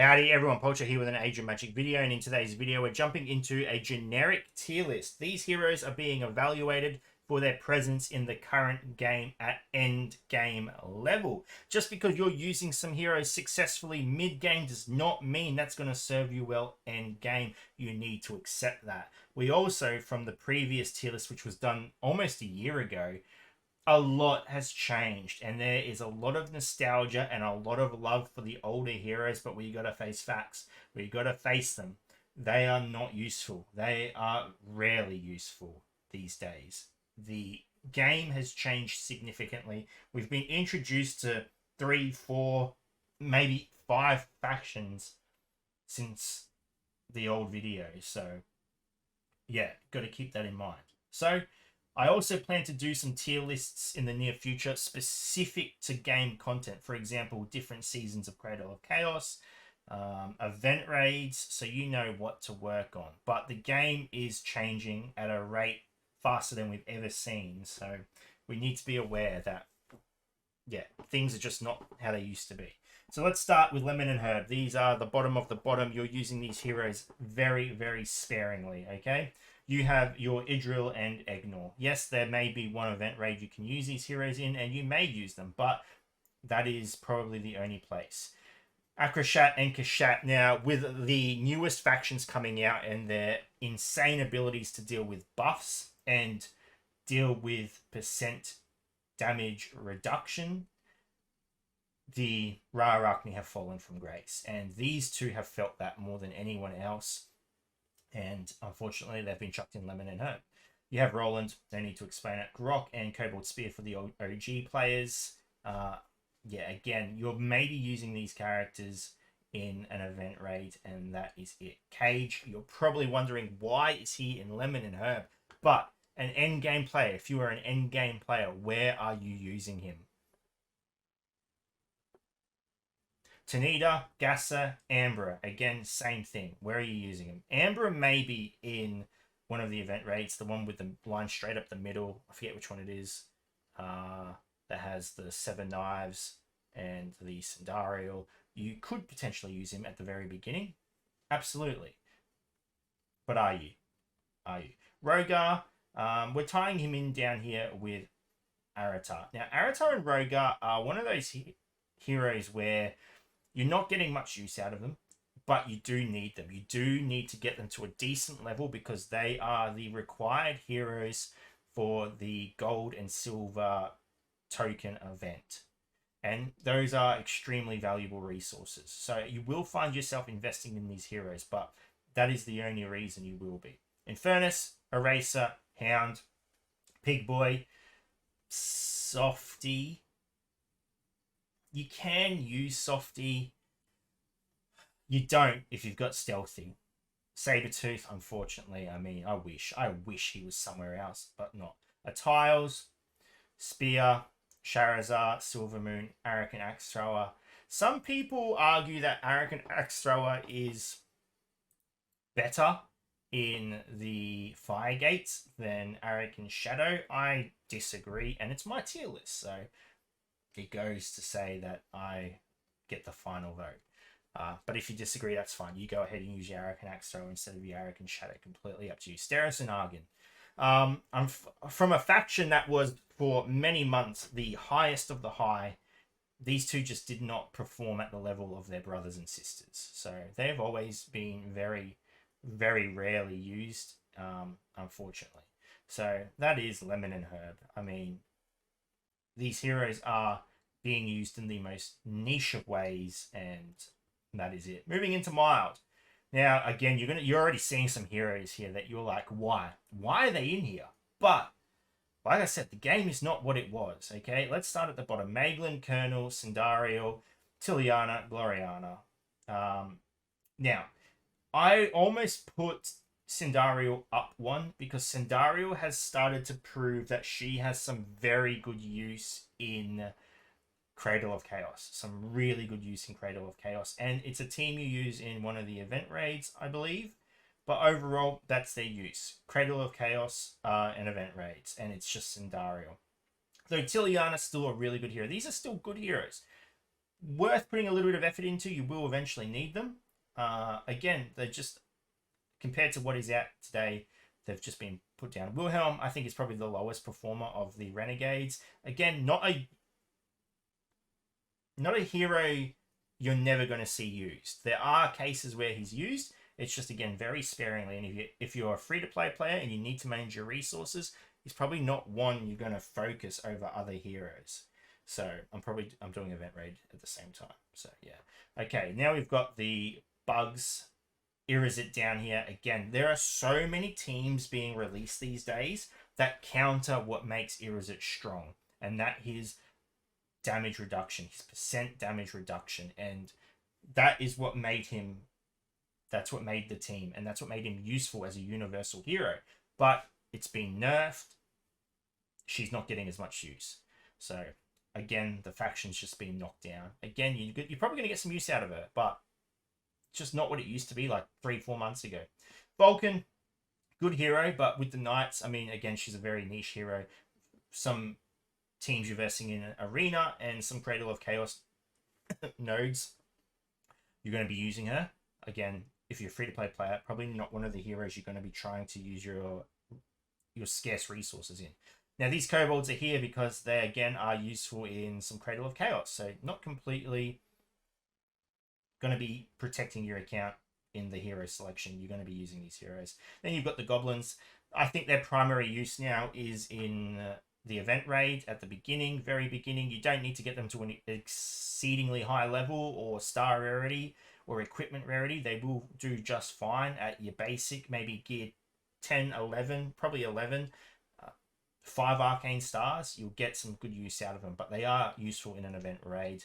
Howdy everyone, Poacher here with an Age of Magic video, and in today's video we're jumping into a generic tier list. These heroes are being evaluated for their presence in the current game at end game level. Just because you're using some heroes successfully mid game does not mean that's going to serve you well end game. You need to accept that. We also, from the previous tier list, which was done almost a year ago, a lot has changed, and there is a lot of nostalgia and a lot of love for the older heroes, but we got to face facts. We got to face them. They are not useful. They are rarely useful these days. The game has changed significantly. We've been introduced to 3, 4, maybe 5 factions since the old video, so yeah, got to keep that in mind. So I also plan to do some tier lists in the near future specific to game content. For example, different seasons of Cradle of Chaos, event raids, so you know what to work on. But the game is changing at a rate faster than we've ever seen. So we need to be aware that, yeah, things are just not how they used to be. So let's start with Lemon and Herb. These are the bottom of the bottom. You're using these heroes very, very sparingly, okay? You have your Idril and Egnor. Yes, there may be one event raid you can use these heroes in, and you may use them, but that is probably the only place. Akrashat and Kashat. Now, with the newest factions coming out and their insane abilities to deal with buffs and deal with percent damage reduction, the Ra Arachne have fallen from grace, and these two have felt that more than anyone else. And unfortunately, they've been chucked in Lemon and Herb. You have Roland, no need to explain it. Grok and Cobalt Spear for the OG players. Yeah, again, you're maybe using these characters in an event raid, and that is it. Cage, you're probably wondering why is he in Lemon and Herb? But an end game player, if you are an end game player, where are you using him? Tanita, Gassa, Ambra. Again, same thing. Where are you using him? Ambra may be in one of the event rates, the one with the line straight up the middle. I forget which one it is. That has the 7 knives and the Sandarial. You could potentially use him at the very beginning. Absolutely. But are you? Are you? Rogar, we're tying him in down here with Aratar. Now, Aratar and Rogar are one of those heroes where you're not getting much use out of them, but you do need them. You do need to get them to a decent level because they are the required heroes for the gold and silver token event. And those are extremely valuable resources. So you will find yourself investing in these heroes, but that is the only reason you will be. Infernus, Eraser, Hound, Pig Boy, Softy. You can use Softy. You don't if you've got Stealthy. Sabretooth, unfortunately, I mean, I wish he was somewhere else, but not. A Tiles, Spear, Charizard, Silvermoon, Arrogant Axe Thrower. Some people argue that Arrogant Axe Thrower is better in the Fire Gates than Arrogant Shadow. I disagree, and it's my tier list, so it goes to say that I get the final vote. But if you disagree, that's fine. You go ahead and use your Arrogant Axe Thrower instead of your Arrogant Shadow. Completely up to you. Steris and Argon. I'm from a faction that was for many months the highest of the high. These two just did not perform at the level of their brothers and sisters. So they've always been very, very rarely used, unfortunately. So that is Lemon and Herb. I mean, these heroes are being used in the most niche of ways, and that is it. Moving into Mild. Now, again, you're already seeing some heroes here that you're like, why? Why are they in here? But, like I said, the game is not what it was, okay? Let's start at the bottom. Maglin, Colonel, Sandariel, Tiliana, Gloriana. Now, I almost put Sandariel up one because Sandariel has started to prove that she has some very good use in Cradle of Chaos. Some really good use in Cradle of Chaos. And it's a team you use in one of the event raids, I believe. But overall, that's their use. Cradle of Chaos and event raids. And it's just Sandariel. Though Tiliana's still a really good hero. These are still good heroes. worth putting a little bit of effort into. You will eventually need them. Again, they're just, compared to what is out today, they've just been put down. Wilhelm, I think, is probably the lowest performer of the Renegades. Again, not a hero you're never going to see used. There are cases where he's used. It's just, again, very sparingly. And if you're a free-to-play player and you need to manage your resources, he's probably not one you're going to focus over other heroes. So I'm doing Event Raid at the same time. So yeah. Okay, now we've got the bugs. Irizit down here. Again, there are so many teams being released these days that counter what makes Irizit strong. And that is damage reduction, his percent damage reduction. And that is what made him, that's what made the team, and that's what made him useful as a universal hero. But it's been nerfed. She's not getting as much use. So again, the faction's just been knocked down. Again, you're probably going to get some use out of her, but just not what it used to be like 3-4 months ago. Vulcan, good hero, but with the Knights, I mean, again, she's a very niche hero. Some teams you're versing in an arena and some Cradle of Chaos nodes, you're going to be using her. Again, if you're a free-to-play player, probably not one of the heroes you're going to be trying to use your scarce resources in. Now, these kobolds are here because they, again, are useful in some Cradle of Chaos. So not completely going to be protecting your account in the hero selection. You're going to be using these heroes. Then you've got the goblins. I think their primary use now is in the event raid at the beginning, very beginning. You don't need to get them to an exceedingly high level or star rarity or equipment rarity. They will do just fine at your basic, maybe gear 10, 11, probably 11. 5 arcane stars, you'll get some good use out of them, but they are useful in an event raid.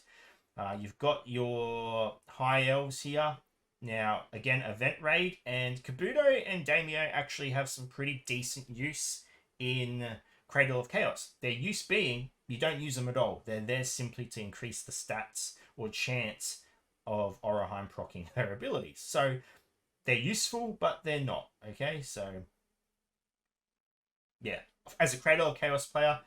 You've got your high elves here. Now, again, event raid, and Kabuto and Daimyo actually have some pretty decent use in Cradle of Chaos. Their use being, you don't use them at all. They're there simply to increase the stats or chance of Oroheim proccing her abilities. So they're useful, but they're not. Okay, so yeah. As a Cradle of Chaos player,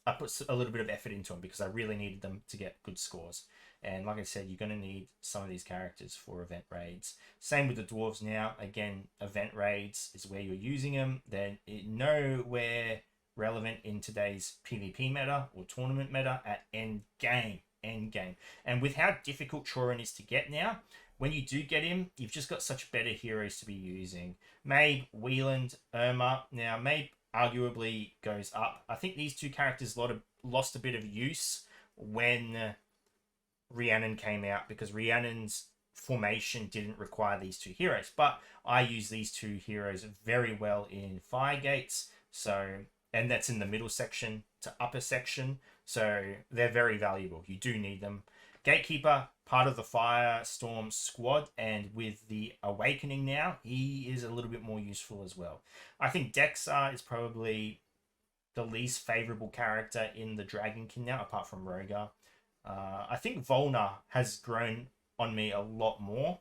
I put a little bit of effort into them because I really needed them to get good scores. And like I said, you're going to need some of these characters for event raids. Same with the dwarves now. Again, event raids is where you're using them. They're nowhere relevant in today's PvP meta or tournament meta at end game. And with how difficult Chorin is to get now, when you do get him, you've just got such better heroes to be using. Mabe, Wieland, Irma. Now, Mabe arguably goes up. I think these two characters lost a bit of use when Rhiannon came out because Rhiannon's formation didn't require these two heroes. But I use these two heroes very well in Fire Gates. So, and that's in the middle section to upper section. So they're very valuable. You do need them. Gatekeeper, part of the Firestorm squad, and with the Awakening now, he is a little bit more useful as well. I think Dexar is probably the least favorable character in the Dragonkin now, apart from Rogar. I think Volna has grown on me a lot more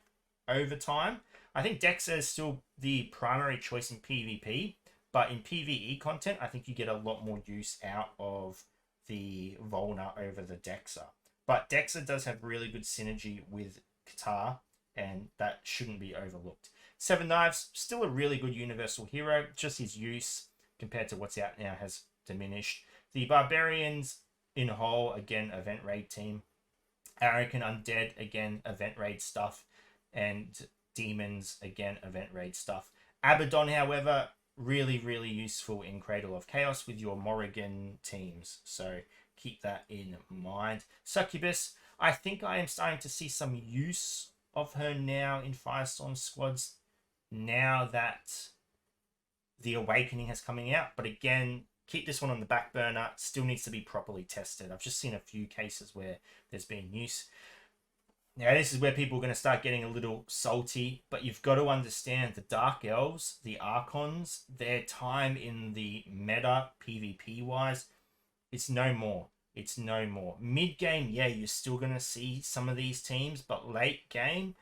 over time. I think Dexar is still the primary choice in PvP, but in PvE content, I think you get a lot more use out of the Volna over the Dexar. But Dexar does have really good synergy with Katar, and that shouldn't be overlooked. Seven Knives, still a really good universal hero, just his use compared to what's out now has diminished. The Barbarians in whole, again, event raid team. Arrogant Undead, again, event raid stuff. And Demons, again, event raid stuff. Abaddon, however, really, really useful in Cradle of Chaos with your Morrigan teams. So keep that in mind. Succubus, I think I am starting to see some use of her now in Firestorm squads now that the Awakening has coming out. But again, keep this one on the back burner. Still needs to be properly tested. I've just seen a few cases where there's been use. Now, this is where people are going to start getting a little salty, but you've got to understand the Dark Elves, the Archons, their time in the meta, PvP-wise, it's no more. It's no more. Mid-game, yeah, you're still going to see some of these teams, but late game,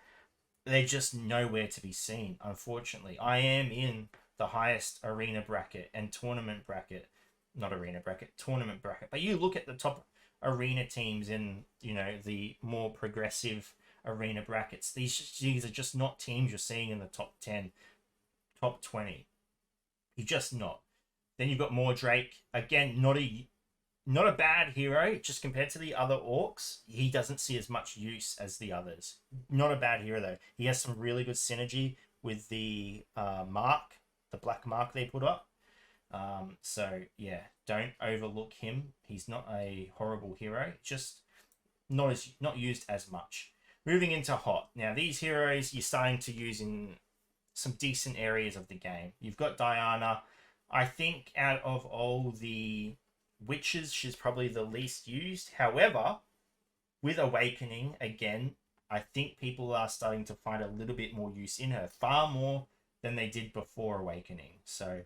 they're just nowhere to be seen, unfortunately. I am in the highest arena bracket and tournament bracket, not arena bracket, tournament bracket. But you look at the top arena teams in, you know, the more progressive arena brackets. These are just not teams you're seeing in the top 10, top 20. You're just not. Then you've got Mordrake. Again, not a bad hero, just compared to the other orcs. He doesn't see as much use as the others. Not a bad hero, though. He has some really good synergy with the mark, the black mark they put up. So, yeah, don't overlook him. He's not a horrible hero, just not used as much. Moving into hot. Now, these heroes you're starting to use in some decent areas of the game. You've got Diana. I think out of all the witches, she's probably the least used. However, with Awakening, again, I think people are starting to find a little bit more use in her, far more than they did before Awakening. So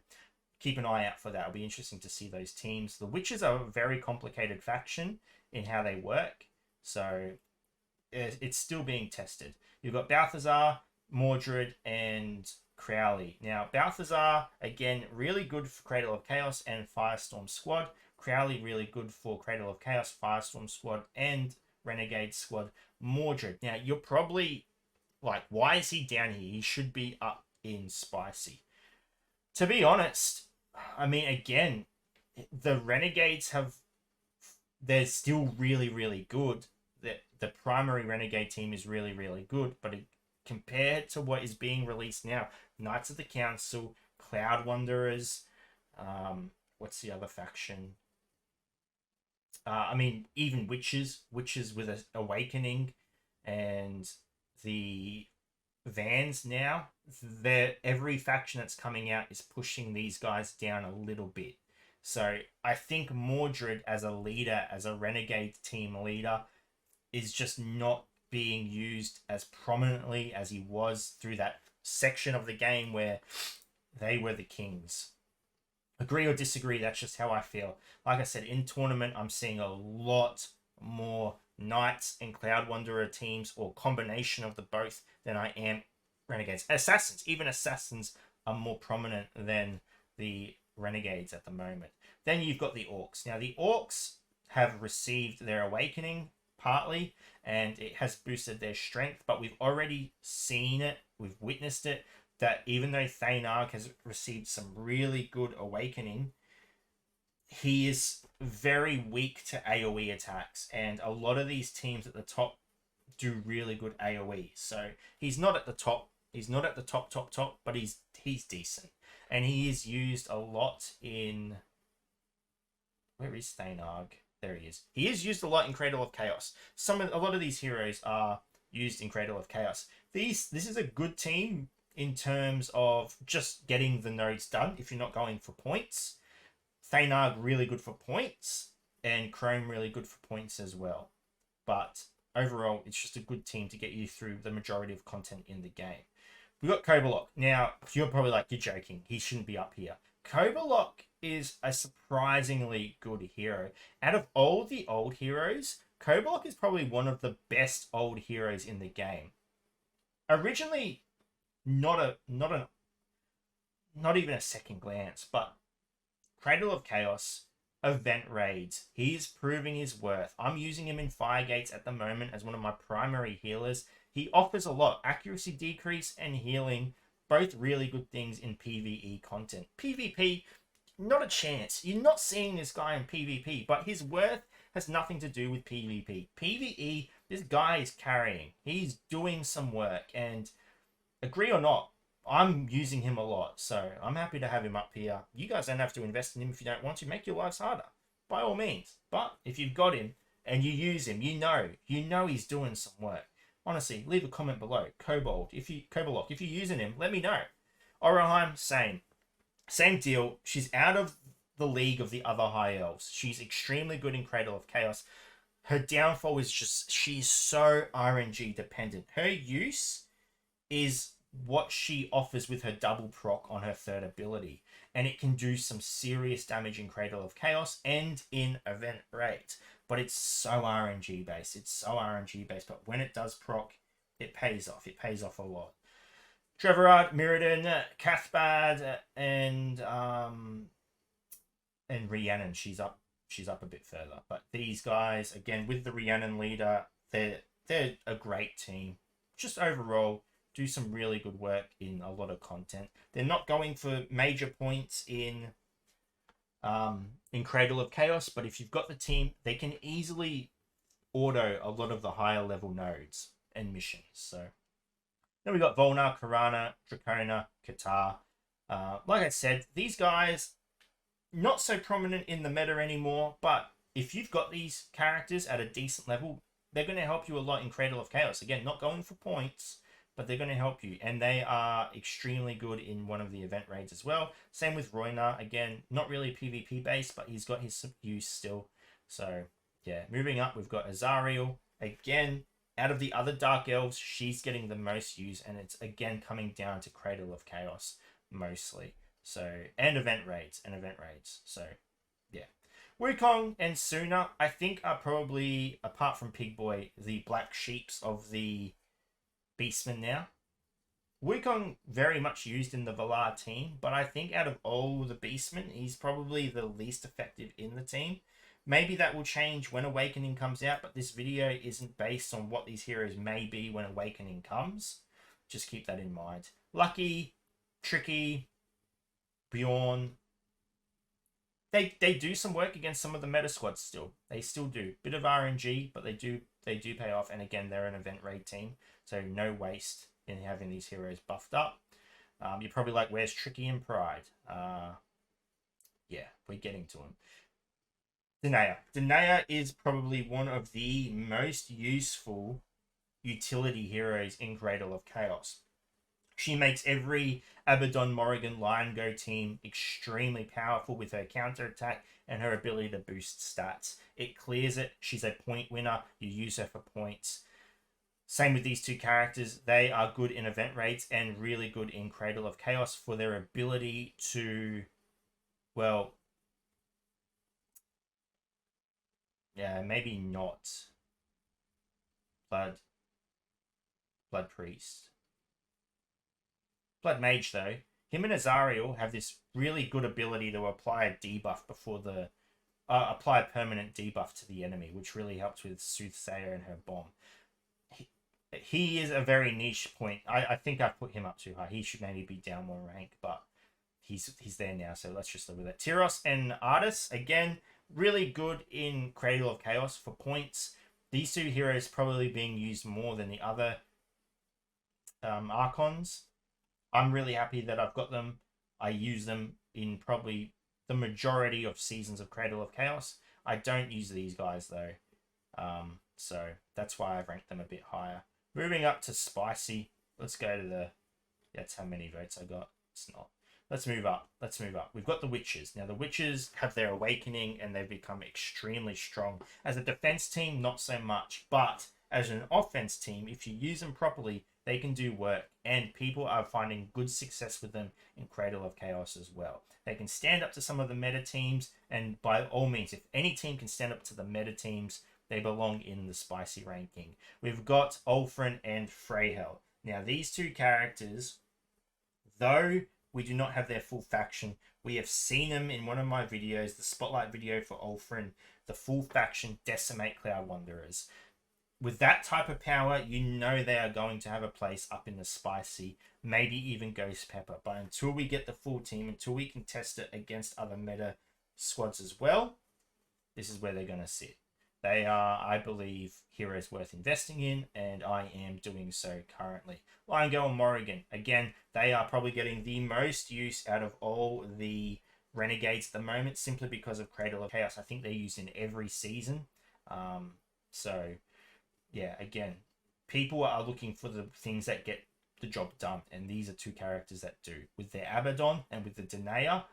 keep an eye out for that. It'll be interesting to see those teams. The witches are a very complicated faction in how they work, so it's still being tested. You've got Balthazar, Mordred, and Crowley. Now, Balthazar, again, really good for Cradle of Chaos and Firestorm Squad. Crowley, really good for Cradle of Chaos, Firestorm Squad, and Renegade Squad. Mordred. Now, you're probably like, why is he down here? He should be up in Spicy. To be honest, I mean, again, the Renegades they're still really, really good. The primary Renegade team is really, really good, but compared to what is being released now, Knights of the Council, Cloud Wanderers, what's the other faction? I mean, even witches with a Awakening, and the Vans now. Every faction that's coming out is pushing these guys down a little bit. So I think Mordred as a leader, as a Renegade team leader, is just not being used as prominently as he was through that section of the game where they were the kings. Agree or disagree, that's just how I feel. Like I said, in tournament, I'm seeing a lot more Knights and Cloud Wanderer teams, or combination of the both, than I am Renegades. Assassins, even Assassins are more prominent than the Renegades at the moment. Then you've got the Orcs. Now, the Orcs have received their Awakening, partly, and it has boosted their strength, but we've already seen it, we've witnessed it, that even though Thaynarg has received some really good Awakening, he is very weak to AoE attacks, and a lot of these teams at the top do really good AoE. So he's not at the top, but he's decent. And he is used a lot in... Where is Thaynarg? There he is. He is used a lot in Cradle of Chaos. A lot of these heroes are used in Cradle of Chaos. This is a good team in terms of just getting the nodes done if you're not going for points. Thaynarg really good for points, and Chrome really good for points as well. But overall, it's just a good team to get you through the majority of content in the game. We've got Kobolok. Now, you're probably like, you're joking. He shouldn't be up here. Kobolok is a surprisingly good hero. Out of all the old heroes, Kobolok is probably one of the best old heroes in the game. Originally, not even a second glance, but Cradle of Chaos, event raids, he's proving his worth. I'm using him in Firegates at the moment as one of my primary healers. He offers a lot. Accuracy decrease and healing, both really good things in PvE content. PvP, not a chance. You're not seeing this guy in PvP, but his worth has nothing to do with PvP. PvE, this guy is carrying. He's doing some work, and agree or not, I'm using him a lot, so I'm happy to have him up here. You guys don't have to invest in him if you don't want to. Make your lives harder, by all means. But if you've got him and you use him, you know he's doing some work. Honestly, leave a comment below. Kobolok, if you're using him, let me know. Oroheim, same deal. She's out of the league of the other high elves. She's extremely good in Cradle of Chaos. Her downfall is just she's so RNG dependent. Her use is what she offers with her double proc on her third ability, and it can do some serious damage in Cradle of Chaos and in event rate, but it's so RNG based. But when it does proc, it pays off a lot. Trevorard, Mirrodin, Cathbad, and and Rhiannon, she's up a bit further. But these guys, again, with the Rhiannon leader, they're a great team. Just overall, do some really good work in a lot of content. They're not going for major points in Cradle of Chaos, but if you've got the team, they can easily auto a lot of the higher level nodes and missions. So then we got Volna, Karana, Dracona, Qatar. Like I said, these guys not so prominent in the meta anymore, but if you've got these characters at a decent level, they're going to help you a lot in Cradle of Chaos. Again, not going for points, but they're going to help you. And they are extremely good in one of the event raids as well. Same with Royna. Again, not really PvP based, but he's got his use still. So, yeah. Moving up, we've got Azariel. Again, out of the other Dark Elves, she's getting the most use. And it's, again, coming down to Cradle of Chaos mostly. So, and event raids. So, yeah. Wukong and Suna, I think, are probably, apart from Pigboy, the black sheeps of the Beastmen now. Wukong very much used in the Valar team, but I think out of all the Beastmen, he's probably the least effective in the team. Maybe that will change when Awakening comes out, but this video isn't based on what these heroes may be when Awakening comes. Just keep that in mind. Lucky, Tricky, Bjorn. They do some work against some of the meta squads still. They still do. Bit of RNG, but they do pay off. And again, they're an event raid team. So no waste in having these heroes buffed up. You're probably like, where's Tricky and Pride? Yeah, we're getting to him. Danae. Danae is probably one of the most useful utility heroes in Cradle of Chaos. She makes every Abaddon Morrigan Lion Go team extremely powerful with her counterattack and her ability to boost stats. It clears it. She's a point winner. You use her for points. Same with these two characters. They are good in event raids and really good in Cradle of Chaos for their ability to, well, yeah, maybe not Blood Priest. Blood Mage, though, him and Azariel have this really good ability to apply a debuff before the... apply a permanent debuff to the enemy, which really helps with Soothsayer and her bomb. He is a very niche point. I think I've put him up too high. He should maybe be down one rank, but he's there now, so let's just live with it. Tyros and Artis, again, really good in Cradle of Chaos for points. These two heroes probably being used more than the other Archons. I'm really happy that I've got them. I use them in probably the majority of seasons of Cradle of Chaos. I don't use these guys, though. So that's why I've ranked them a bit higher. Moving up to Spicy. Let's go to the... That's how many votes I got. It's not. Let's move up. We've got the Witches. Now, the Witches have their awakening, and they've become extremely strong. As a defense team, not so much. But as an offense team, if you use them properly, they can do work. And people are finding good success with them in Cradle of Chaos as well. They can stand up to some of the meta teams. And by all means, if any team can stand up to the meta teams, they belong in the Spicy ranking. We've got Ulfrin and Freyhel. Now, these two characters, though we do not have their full faction, we have seen them in one of my videos, the Spotlight video for Ulfrin, the full faction Decimate Cloud Wanderers. With that type of power, you know they are going to have a place up in the Spicy, maybe even Ghost Pepper. But until we get the full team, until we can test it against other meta squads as well, this is where they're going to sit. They are, I believe, heroes worth investing in, and I am doing so currently. Lion Girl and Morrigan, again, they are probably getting the most use out of all the Renegades at the moment, simply because of Cradle of Chaos. I think they're used in every season. So, yeah, again, people are looking for the things that get the job done, and these are two characters that do. With their Abaddon and with the Danae,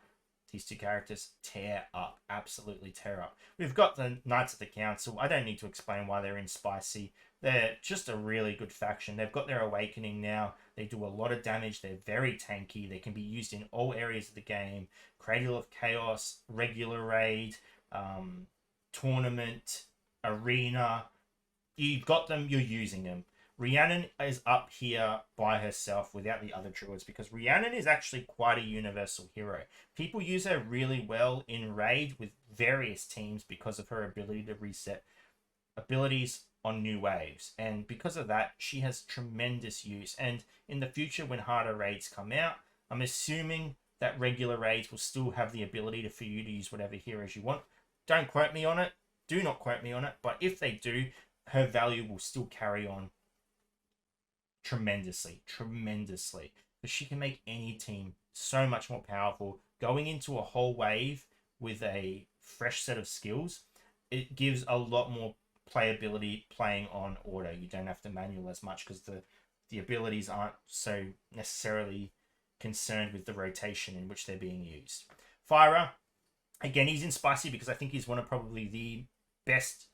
these two characters tear up, absolutely tear up. We've got the Knights of the Council. I don't need to explain why they're in Spicy. They're just a really good faction. They've got their awakening now. They do a lot of damage. They're very tanky. They can be used in all areas of the game. Cradle of Chaos, regular raid, tournament, arena. You've got them, you're using them. Rhiannon is up here by herself without the other druids because Rhiannon is actually quite a universal hero. People use her really well in raid with various teams because of her ability to reset abilities on new waves, and because of that she has tremendous use. And in the future when harder raids come out, I'm assuming that regular raids will still have the ability for you to use whatever heroes you want. Don't quote me on it, do not quote me on it, but if they do, her value will still carry on tremendously, because she can make any team so much more powerful. Going into a whole wave with a fresh set of skills, it gives a lot more playability playing on order. You don't have to manual as much because the abilities aren't so necessarily concerned with the rotation in which they're being used. Fyra, again, he's in spicy because I think he's one of probably the best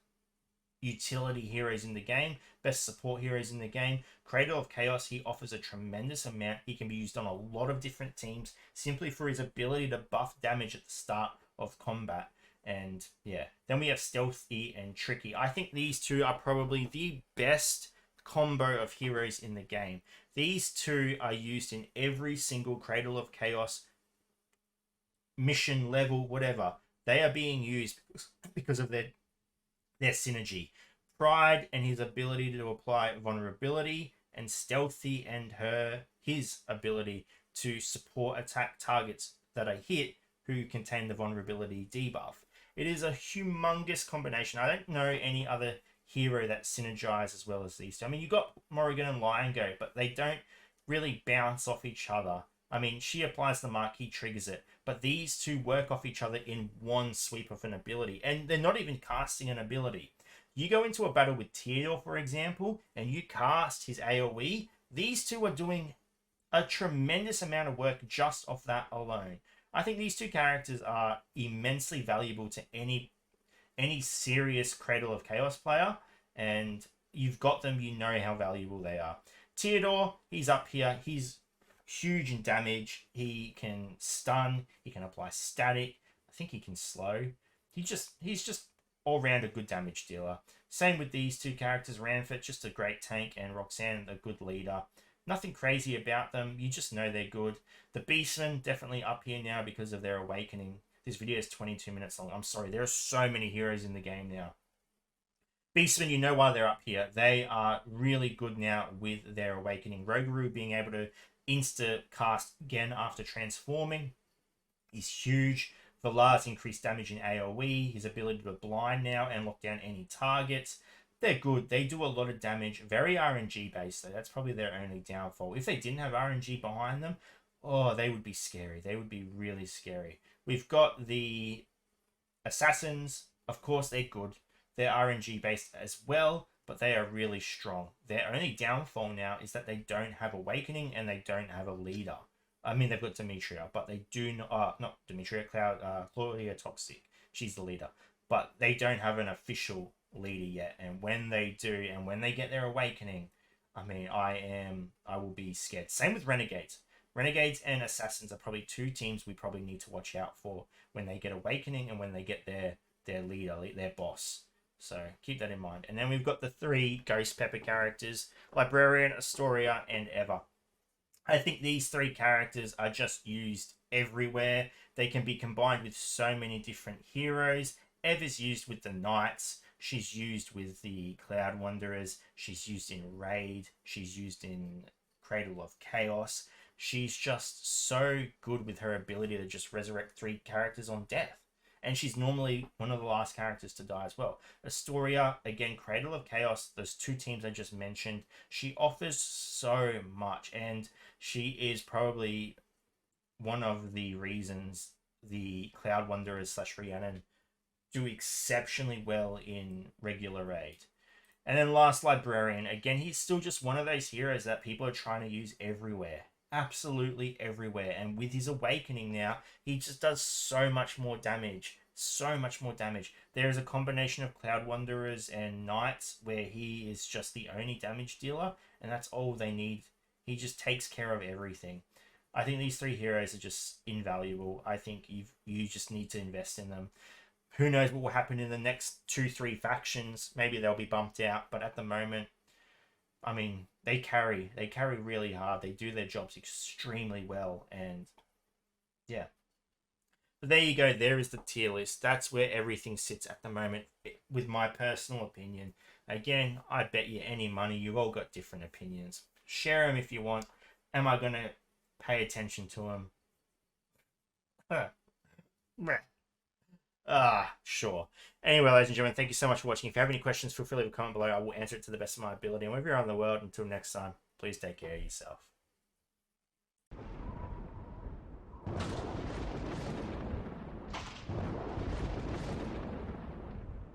utility heroes in the game, best support heroes in the game. Cradle of Chaos, he offers a tremendous amount. He can be used on a lot of different teams simply for his ability to buff damage at the start of combat. And yeah, then we have Stealthy and Tricky. I think these two are probably the best combo of heroes in the game. These two are used in every single Cradle of Chaos mission level, whatever. They are being used because of their synergy. Pride and his ability to apply vulnerability, and Stealthy and his ability to support attack targets that are hit who contain the vulnerability debuff. It is a humongous combination. I don't know any other hero that synergize as well as these two. I mean, you got Morrigan and Lion Goat, but they don't really bounce off each other. I mean, she applies the mark, he triggers it, but these two work off each other in one sweep of an ability, and they're not even casting an ability. You go into a battle with Teodor, for example, and you cast his AoE, these two are doing a tremendous amount of work just off that alone. I think these two characters are immensely valuable to any serious Cradle of Chaos player, and you've got them, you know how valuable they are. Teodor, he's up here, he's huge in damage, he can stun, he can apply static, I think he can slow. He's just all round a good damage dealer. Same with these two characters, Ramfit, just a great tank, and Roxanne, a good leader. Nothing crazy about them, you just know they're good. The Beastmen, definitely up here now because of their awakening. This video is 22 minutes long. I'm sorry, there are so many heroes in the game now. Beastmen, you know why they're up here. They are really good now with their awakening. Rogaroo being able to insta-cast again after transforming is huge. Valar's increased damage in AoE, his ability to blind now and lock down any targets. They're good. They do a lot of damage. Very RNG based though. That's probably their only downfall. If they didn't have RNG behind them, oh, they would be scary. They would be really scary. We've got the Assassins. Of course, they're good. They're RNG based as well, but they are really strong. Their only downfall now is that they don't have Awakening and they don't have a leader. I mean, they've got Demetria, but they do not Demetria, Claudia Toxic. She's the leader, but they don't have an official leader yet. And when they do, and when they get their Awakening, I mean, I will be scared. Same with Renegades. Renegades and Assassins are probably two teams we probably need to watch out for when they get Awakening and when they get their leader, their boss. So keep that in mind. And then we've got the three Ghost Pepper characters, Librarian, Astoria, and Eva. I think these three characters are just used everywhere. They can be combined with so many different heroes. Eva's used with the Knights. She's used with the Cloud Wanderers. She's used in Raid. She's used in Cradle of Chaos. She's just so good with her ability to just resurrect three characters on death. And she's normally one of the last characters to die as well. Astoria, again, Cradle of Chaos, those two teams I just mentioned, she offers so much, and she is probably one of the reasons the Cloud Wanderers / Rhiannon do exceptionally well in regular raid. And then last, Librarian. Again, he's still just one of those heroes that people are trying to use everywhere. Absolutely everywhere. And with his Awakening now, he just does so much more damage. So much more damage. There is a combination of Cloud Wanderers and Knights where he is just the only damage dealer, and that's all they need. He just takes care of everything. I think these three heroes are just invaluable. I think you just need to invest in them. Who knows what will happen in the next 2-3 factions? Maybe they'll be bumped out, but at the moment, I mean, they carry really hard. They do their jobs extremely well, and yeah. But there you go. There is the tier list. That's where everything sits at the moment, with my personal opinion. Again, I bet you any money you've all got different opinions. Share them if you want. Am I gonna pay attention to them? Sure. Anyway, ladies and gentlemen, thank you so much for watching. If you have any questions, feel free to leave a comment below. I will answer it to the best of my ability. And wherever you're on the world, until next time, please take care of yourself.